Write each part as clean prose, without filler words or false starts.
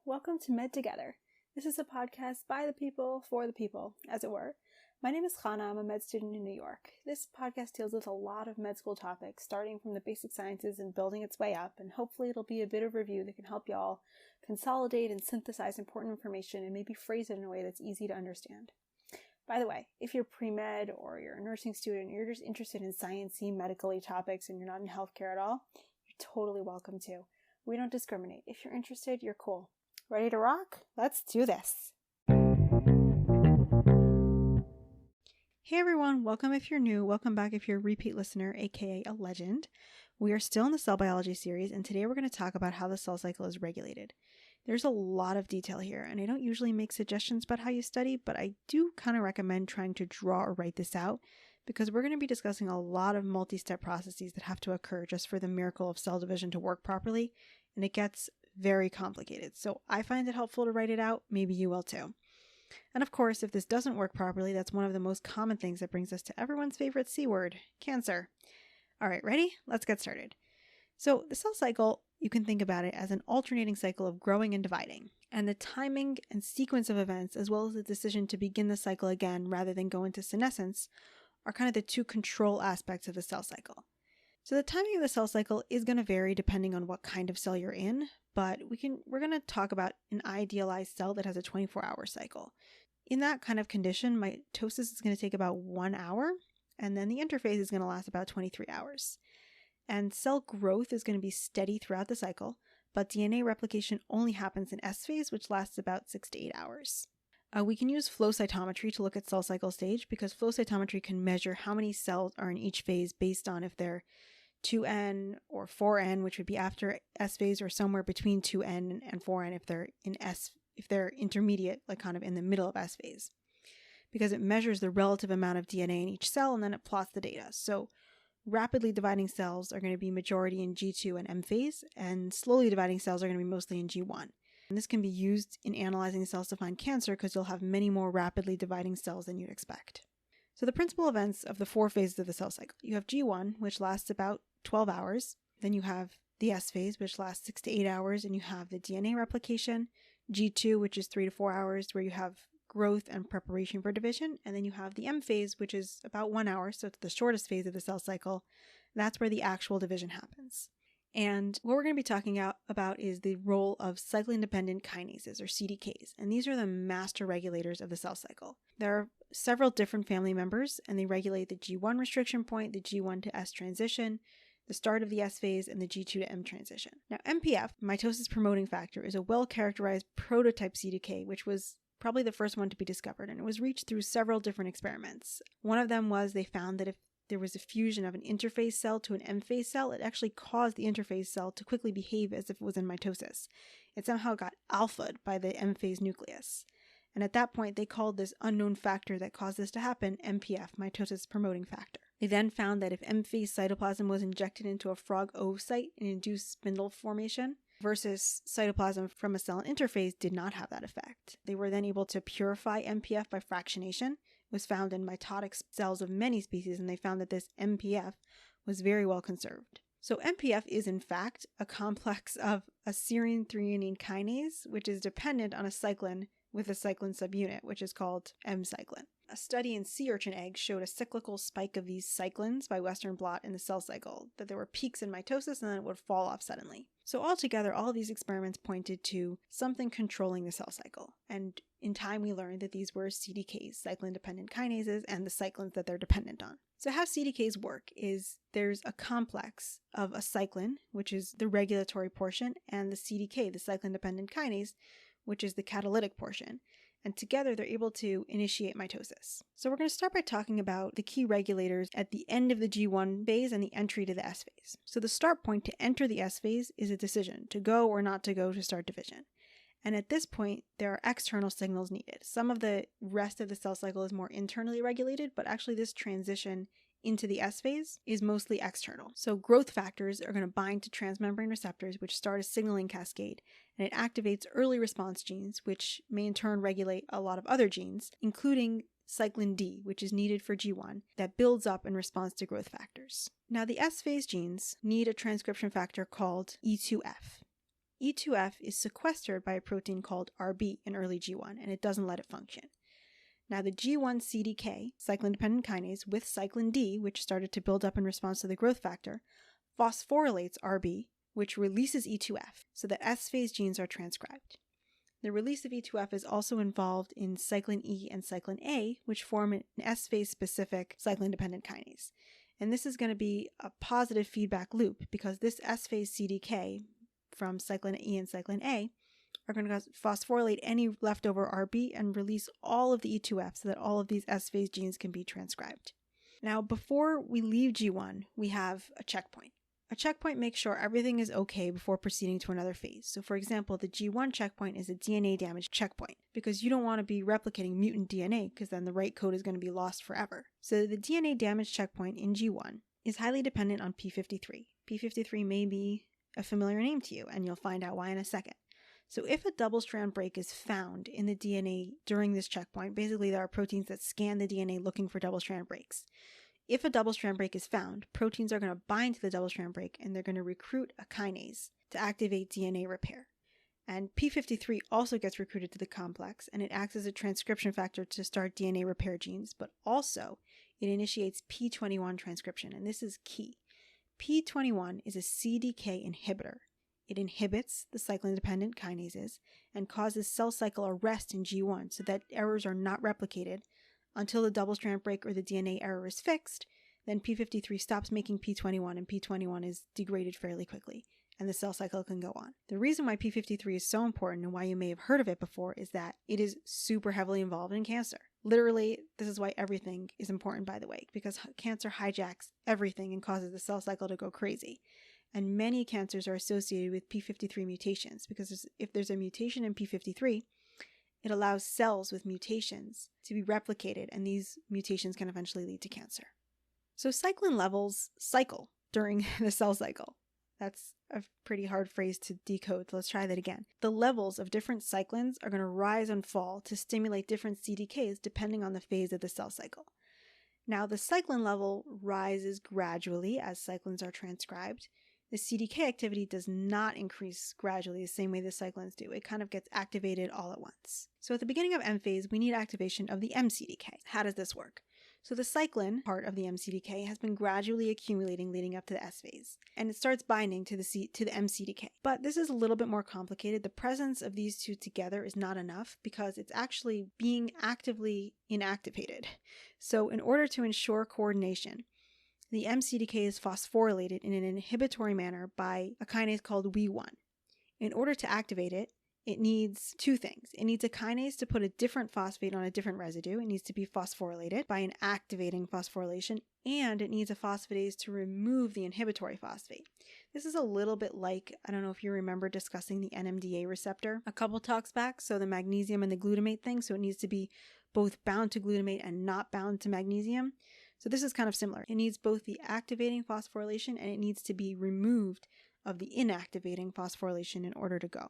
Welcome to Med Together. This is a podcast by the people, for the people, as it were. My name is Chana. I'm a med student in New York. This podcast deals with a lot of med school topics, starting from the basic sciences and building its way up, and hopefully it'll be a bit of review that can help y'all consolidate and synthesize important information and maybe phrase it in a way that's easy to understand. By the way, if you're pre-med or you're a nursing student, or you're just interested in sciencey, medically topics, and you're not in healthcare at all, you're totally welcome to. We don't discriminate. If you're interested, you're cool. Ready to rock? Let's do this. Hey everyone, welcome if you're new, welcome back if you're a repeat listener, aka a legend. We are still in the cell biology series, and today we're going to talk about how the cell cycle is regulated. There's a lot of detail here, and I don't usually make suggestions about how you study, but I do kind of recommend trying to draw or write this out, because we're going to be discussing a lot of multi-step processes that have to occur just for the miracle of cell division to work properly, and it gets very complicated. So I find it helpful to write it out. Maybe you will too. And of course, if this doesn't work properly, that's one of the most common things that brings us to everyone's favorite C word, cancer. All right, ready? Let's get started. So the cell cycle, you can think about it as an alternating cycle of growing and dividing. And the timing and sequence of events, as well as the decision to begin the cycle again rather than go into senescence, are kind of the two control aspects of the cell cycle. So the timing of the cell cycle is going to vary depending on what kind of cell you're in, but we're going to talk about an idealized cell that has a 24-hour cycle. In that kind of condition, mitosis is going to take about 1 hour, and then the interphase is going to last about 23 hours. And cell growth is going to be steady throughout the cycle, but DNA replication only happens in S phase, which lasts about 6 to 8 hours. We can use flow cytometry to look at cell cycle stage, because flow cytometry can measure how many cells are in each phase based on if they're 2N or 4N, which would be after S phase, or somewhere between 2N and 4N if they're intermediate, like kind of in the middle of S phase, because it measures the relative amount of DNA in each cell and then it plots the data. So rapidly dividing cells are going to be majority in G2 and M phase, and slowly dividing cells are going to be mostly in G1. And this can be used in analyzing cells to find cancer, because you'll have many more rapidly dividing cells than you'd expect. So the principal events of the 4 phases of the cell cycle: you have G1, which lasts about 12 hours. Then you have the S phase, which lasts 6 to 8 hours, and you have the DNA replication. G2, which is 3 to 4 hours, where you have growth and preparation for division. And then you have the M phase, which is about 1 hour, so it's the shortest phase of the cell cycle. That's where the actual division happens. And what we're going to be talking about is the role of cyclin-dependent kinases, or CDKs, and these are the master regulators of the cell cycle. There are several different family members, and they regulate the G1 restriction point, the G1 to S transition, the start of the S phase, and the G2 to M transition. Now, MPF, mitosis promoting factor, is a well-characterized prototype CDK, which was probably the first one to be discovered, and it was reached through several different experiments. One of them was they found that if there was a fusion of an interphase cell to an M phase cell, it actually caused the interphase cell to quickly behave as if it was in mitosis. It somehow got alpha'd by the M phase nucleus. And at that point, they called this unknown factor that caused this to happen MPF, mitosis promoting factor. They then found that if M phase cytoplasm was injected into a frog oocyte and induced spindle formation, versus cytoplasm from a cell in interphase did not have that effect. They were then able to purify MPF by fractionation. It was found in mitotic cells of many species, and they found that this MPF was very well conserved. So MPF is in fact a complex of a serine threonine kinase, which is dependent on a cyclin with a cyclin subunit, which is called M-cyclin. A study in sea urchin eggs showed a cyclical spike of these cyclins by Western blot in the cell cycle, that there were peaks in mitosis and then it would fall off suddenly. So altogether, all of these experiments pointed to something controlling the cell cycle. And in time, we learned that these were CDKs, cyclin-dependent kinases, and the cyclins that they're dependent on. So how CDKs work is there's a complex of a cyclin, which is the regulatory portion, and the CDK, the cyclin-dependent kinase, which is the catalytic portion. And together they're able to initiate mitosis. So we're going to start by talking about the key regulators at the end of the G1 phase and the entry to the S phase. So the start point to enter the S phase is a decision to go or not to go to start division. And at this point, there are external signals needed. Some of the rest of the cell cycle is more internally regulated, but actually this transition into the S phase is mostly external. So growth factors are going to bind to transmembrane receptors, which start a signaling cascade, and it activates early response genes, which may in turn regulate a lot of other genes, including cyclin D, which is needed for G1, that builds up in response to growth factors. Now, the S phase genes need a transcription factor called E2F. E2F is sequestered by a protein called RB in early G1, and it doesn't let it function. Now, the G1 CDK, cyclin-dependent kinase, with cyclin D, which started to build up in response to the growth factor, phosphorylates RB, which releases E2F, so that S-phase genes are transcribed. The release of E2F is also involved in cyclin E and cyclin A, which form an S-phase specific cyclin-dependent kinase. And this is going to be a positive feedback loop because this S-phase CDK from cyclin E and cyclin A are going to phosphorylate any leftover RB and release all of the E2F so that all of these S-phase genes can be transcribed. Now, before we leave G1, we have a checkpoint. A checkpoint makes sure everything is okay before proceeding to another phase. So for example, the G1 checkpoint is a DNA damage checkpoint because you don't want to be replicating mutant DNA because then the right code is going to be lost forever. So the DNA damage checkpoint in G1 is highly dependent on P53. P53 may be a familiar name to you, and you'll find out why in a second. So if a double-strand break is found in the DNA during this checkpoint, basically there are proteins that scan the DNA looking for double-strand breaks. If a double-strand break is found, proteins are going to bind to the double-strand break and they're going to recruit a kinase to activate DNA repair. And P53 also gets recruited to the complex and it acts as a transcription factor to start DNA repair genes, but also it initiates P21 transcription, and this is key. P21 is a CDK inhibitor. It inhibits the cyclin-dependent kinases and causes cell cycle arrest in G1 so that errors are not replicated until the double-strand break or the DNA error is fixed. Then P53 stops making P21 and P21 is degraded fairly quickly and the cell cycle can go on. The reason why P53 is so important and why you may have heard of it before is that it is super heavily involved in cancer. Literally, this is why everything is important, by the way, because cancer hijacks everything and causes the cell cycle to go crazy. And many cancers are associated with P53 mutations because if there's a mutation in P53, it allows cells with mutations to be replicated, and these mutations can eventually lead to cancer. So cyclin levels cycle during the cell cycle. That's a pretty hard phrase to decode, so let's try that again. The levels of different cyclins are going to rise and fall to stimulate different CDKs depending on the phase of the cell cycle. Now, the cyclin level rises gradually as cyclins are transcribed. The CDK activity does not increase gradually the same way the cyclins do. It kind of gets activated all at once. So at the beginning of M phase, we need activation of the mCDK. How does this work? So the cyclin part of the mCDK has been gradually accumulating leading up to the S phase, and it starts binding to the mCDK. But this is a little bit more complicated. The presence of these two together is not enough because it's actually being actively inactivated. So in order to ensure coordination, the mCDK is phosphorylated in an inhibitory manner by a kinase called WEE1. In order to activate it, it needs two things. It needs a kinase to put a different phosphate on a different residue. It needs to be phosphorylated by an activating phosphorylation, and it needs a phosphatase to remove the inhibitory phosphate. This is a little bit like, I don't know if you remember discussing the NMDA receptor a couple talks back, so the magnesium and the glutamate thing, so it needs to be both bound to glutamate and not bound to magnesium. So this is kind of similar. It needs both the activating phosphorylation and it needs to be removed of the inactivating phosphorylation in order to go.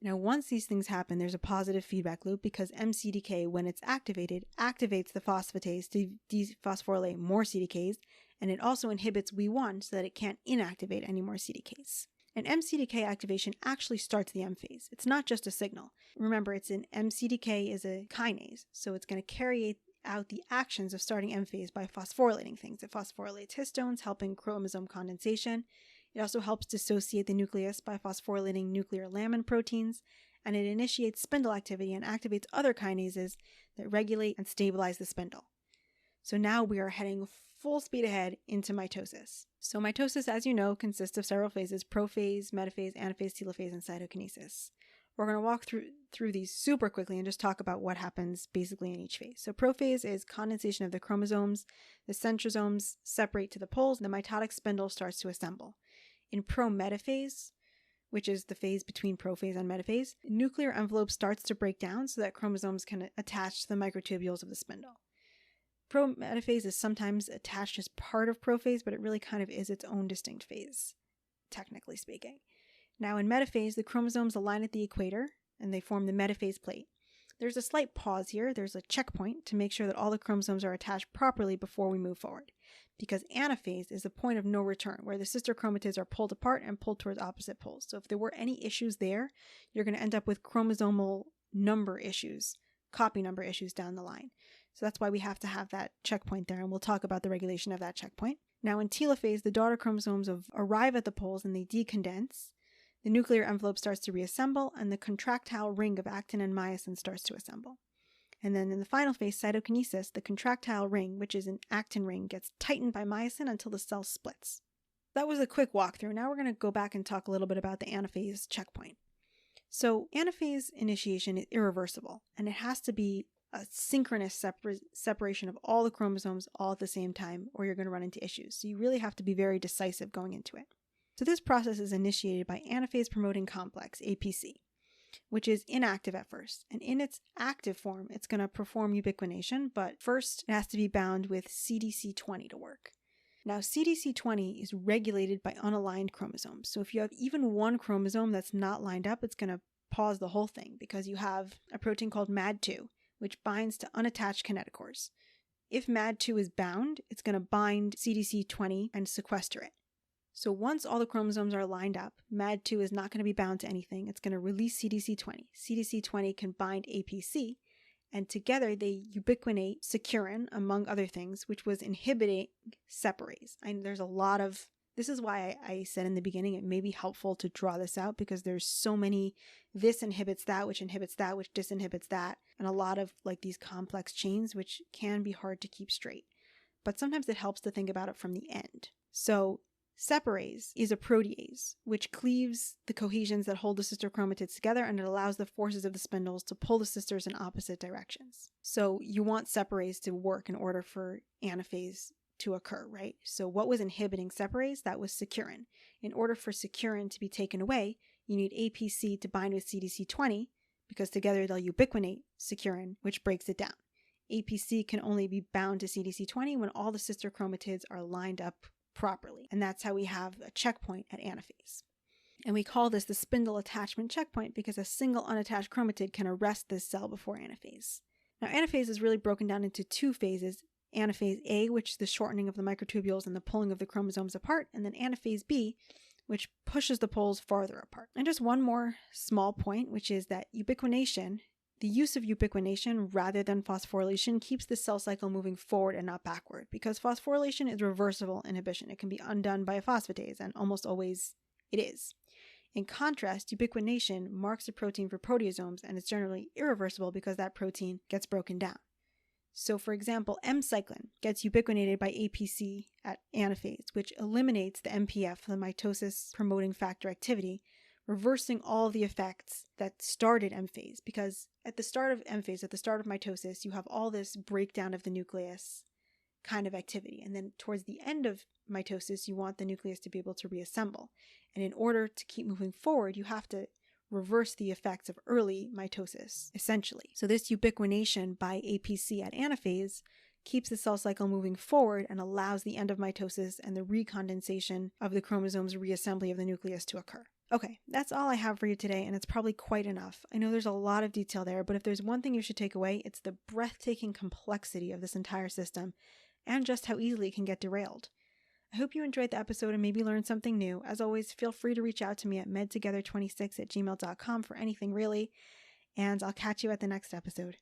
Now, once these things happen, there's a positive feedback loop because mCDK, when it's activated, activates the phosphatase to dephosphorylate more CDKs, and it also inhibits WEE1 so that it can't inactivate any more CDKs. And mCDK activation actually starts the M phase. It's not just a signal. Remember, mCDK is a kinase, so it's going to carry out the actions of starting M phase by phosphorylating things. It phosphorylates histones, helping chromosome condensation. It also helps dissociate the nucleus by phosphorylating nuclear lamin proteins, and it initiates spindle activity and activates other kinases that regulate and stabilize the spindle. So now we are heading full speed ahead into mitosis. So mitosis, as you know, consists of several phases: prophase, metaphase, anaphase, telophase, and cytokinesis. We're going to walk through these super quickly and just talk about what happens basically in each phase. So prophase is condensation of the chromosomes. The centrosomes separate to the poles, and the mitotic spindle starts to assemble. In prometaphase, which is the phase between prophase and metaphase, nuclear envelope starts to break down so that chromosomes can attach to the microtubules of the spindle. Prometaphase is sometimes attached as part of prophase, but it really kind of is its own distinct phase, technically speaking. Now in metaphase, the chromosomes align at the equator and they form the metaphase plate. There's a slight pause here. There's a checkpoint to make sure that all the chromosomes are attached properly before we move forward. Because anaphase is the point of no return, where the sister chromatids are pulled apart and pulled towards opposite poles. So if there were any issues there, you're going to end up with chromosomal number issues, copy number issues down the line. So that's why we have to have that checkpoint there, and we'll talk about the regulation of that checkpoint. Now in telophase, the daughter chromosomes arrive at the poles and they decondense. The nuclear envelope starts to reassemble, and the contractile ring of actin and myosin starts to assemble. And then in the final phase, cytokinesis, the contractile ring, which is an actin ring, gets tightened by myosin until the cell splits. That was a quick walkthrough. Now we're going to go back and talk a little bit about the anaphase checkpoint. So anaphase initiation is irreversible, and it has to be a synchronous separation of all the chromosomes all at the same time, or you're going to run into issues. So you really have to be very decisive going into it. So this process is initiated by anaphase promoting complex, APC, which is inactive at first. And in its active form, it's going to perform ubiquination, but first it has to be bound with CDC20 to work. Now, CDC20 is regulated by unaligned chromosomes. So if you have even one chromosome that's not lined up, it's going to pause the whole thing because you have a protein called MAD2, which binds to unattached kinetochores. If MAD2 is bound, it's going to bind CDC20 and sequester it. So once all the chromosomes are lined up, MAD2 is not going to be bound to anything. It's going to release CDC20. CDC20 can bind APC, and together they ubiquinate securin, among other things, which was inhibiting separase. There's a lot of... This is why I said in the beginning it may be helpful to draw this out, because there's so many this inhibits that, which inhibits that, which disinhibits that, and a lot of like these complex chains, which can be hard to keep straight. But sometimes it helps to think about it from the end. So separase is a protease, which cleaves the cohesions that hold the sister chromatids together, and it allows the forces of the spindles to pull the sisters in opposite directions. So you want separase to work in order for anaphase to occur, right? So what was inhibiting separase? That was securin. In order for securin to be taken away, you need APC to bind with CDC20, because together they'll ubiquinate securin, which breaks it down. APC can only be bound to CDC20 when all the sister chromatids are lined up properly. And that's how we have a checkpoint at anaphase. And we call this the spindle attachment checkpoint because a single unattached chromatid can arrest this cell before anaphase. Now, anaphase is really broken down into two phases. Anaphase A, which is the shortening of the microtubules and the pulling of the chromosomes apart, and then anaphase B, which pushes the poles farther apart. And just one more small point, which is that ubiquination, the use of ubiquination rather than phosphorylation, keeps the cell cycle moving forward and not backward, because phosphorylation is reversible inhibition. It can be undone by a phosphatase, and almost always it is. In contrast, ubiquination marks a protein for proteasomes, and it's generally irreversible because that protein gets broken down. So for example, M-cyclin gets ubiquinated by APC at anaphase, which eliminates the MPF, the mitosis promoting factor activity, reversing all the effects that started M phase. Because at the start of M phase, at the start of mitosis, you have all this breakdown of the nucleus kind of activity. And then towards the end of mitosis, you want the nucleus to be able to reassemble. And in order to keep moving forward, you have to reverse the effects of early mitosis, essentially. So this ubiquination by APC at anaphase keeps the cell cycle moving forward and allows the end of mitosis and the recondensation of the chromosomes' reassembly of the nucleus to occur. Okay, that's all I have for you today, and it's probably quite enough. I know there's a lot of detail there, but if there's one thing you should take away, it's the breathtaking complexity of this entire system and just how easily it can get derailed. I hope you enjoyed the episode and maybe learned something new. As always, feel free to reach out to me at medtogether26@gmail.com for anything really, and I'll catch you at the next episode.